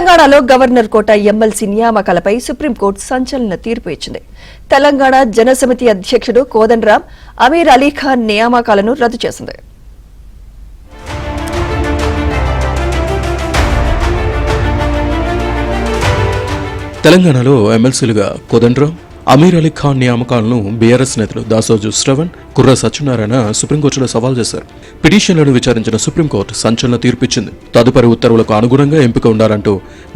తెలంగాణలో గవర్నర్ కోట MLC నియామకాలపై supreme court సంచలన తీర్పు ఇచ్చింది. తెలంగాణ జనసమితి అధ్యక్షుడు కోదండరాం, అమీర్ అలీఖాన్ నియామకాలను రద్దు చేసింది. తెలంగాణలో ఎమ్మెల్సీలుగా కోదండరాం, అమీర్ అలీఖాన్ నియామకాలను బీఆర్ఎస్ నేతలు దాసోజు శ్రవణ్, కుర్ర సత్యనారాయణ సుప్రీంకోర్టులో సవాల్ చేశారు. పిటిషన్లను విచారించిన సుప్రీంకోర్టు సంచలన తీర్పిచ్చింది. తదుపరి ఉత్తర్వులకు అనుగుణంగా ఎంపిక ఉండాలంటూ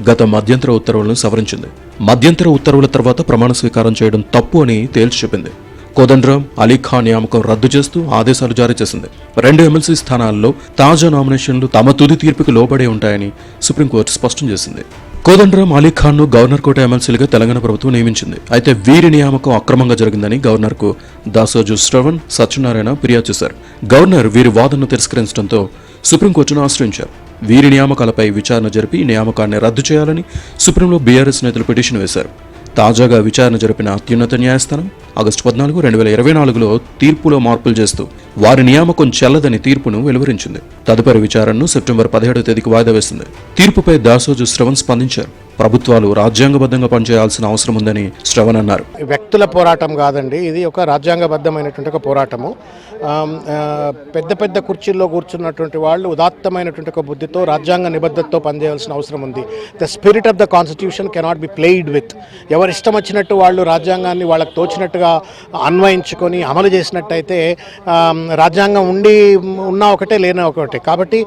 గత మధ్యంతర ఉత్తర్వులను సవరించింది. మధ్యంతర ఉత్తర్వుల తర్వాత ప్రమాణ స్వీకారం చేయడం తప్పు అని తేల్చి చెప్పింది. కోదండరాం, అలీఖాన్ నియామకం రద్దు చేస్తూ ఆదేశాలు జారీ చేసింది. 2 ఎమ్మెల్సీ స్థానాల్లో తాజా నామినేషన్లు తమ తుది తీర్పుకు లోబడే ఉంటాయని సుప్రీంకోర్టు స్పష్టం చేసింది. కోదండరాం, అలీఖాన్ను గవర్నర్ కోట ఎమ్మెల్సీలుగా తెలంగాణ ప్రభుత్వం నియమించింది. అయితే వీరి నియామకం అక్రమంగా జరిగిందని గవర్నర్కు దాసోజు శ్రవణ్, సత్యనారాయణ ఫిర్యాదు చేశారు. గవర్నర్ వీరి వాదనను తిరస్కరించడంతో సుప్రీంకోర్టును ఆశ్రయించారు. వీరి నియామకాలపై విచారణ జరిపి నియామకాన్ని రద్దు చేయాలని సుప్రీంలో బీఆర్ఎస్ నేతలు పిటిషన్ వేశారు. తాజాగా విచారణ జరిపిన అత్యున్నత న్యాయస్థానం ఆగస్టు 14, 2024లో తీర్పులో మార్పులు చేస్తూ వారి నియామకం చెల్లదని తీర్పును వెలువరించింది. తదుపరి విచారణను సెప్టెంబర్ 17వ తేదీకి వాయిదా వేసింది. తీర్పుపై దాసోజు శ్రవణ్ స్పందించారు. ప్రభుత్వాలు రాజ్యాంగబద్ధంగా పనిచేయాల్సిన అవసరం ఉందని శ్రవణ్ అన్నారు. వ్యక్తుల పోరాటం కాదండి, ఇది ఒక రాజ్యాంగబద్ధమైనటువంటి ఒక పోరాటము. పెద్ద పెద్ద కుర్చీల్లో కూర్చున్నటువంటి వాళ్ళు ఉదాత్తమైనటువంటి ఒక బుద్ధితో రాజ్యాంగ నిబద్ధతతో పనిచేయాల్సిన అవసరం ఉంది. The spirit of the constitution cannot be played with. ఎవరు ఇష్టం వచ్చినట్టు వాళ్ళు రాజ్యాంగాన్ని వాళ్ళకి తోచినట్టుగా అన్వయించుకొని అమలు చేసినట్టయితే రాజ్యాంగం ఉన్నా ఒకటే లేనా ఒకటే. కాబట్టి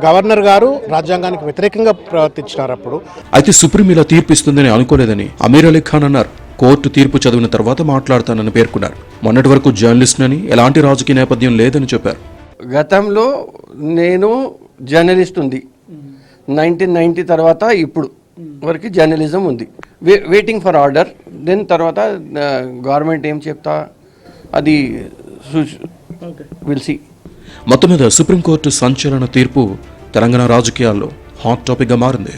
గవర్నర్ గారు రాజ్యాంగానికి వ్యతిరేకంగా ప్రవర్తించినారు. అప్పుడు అయితే సుప్రీం ఇలా తీర్పు ఇస్తుందని అనుకోలేదని అమీర్ అలీఖాన్ అన్నారు. కోర్టు తీర్పు చదివిన తర్వాత మాట్లాడతానని పేర్కొన్నారు. మొన్నటి వరకు జర్నలిస్ట్నని, ఎలాంటి రాజకీయ నేపథ్యం లేదని చెప్పారు. గతంలో నేను జర్నలిస్ట్ ఉంది, 1990 తర్వాత ఇప్పుడు వరకు జర్నలిజం ఉంది. Waiting for order. దెన్ తర్వాత గవర్నమెంట్ ఏం చెప్తా అది విల్ సీ. మొత్తం మీద సుప్రీంకోర్టు సంచలన తీర్పు తెలంగాణ రాజకీయాల్లో హాట్ టాపిక్గా మారింది.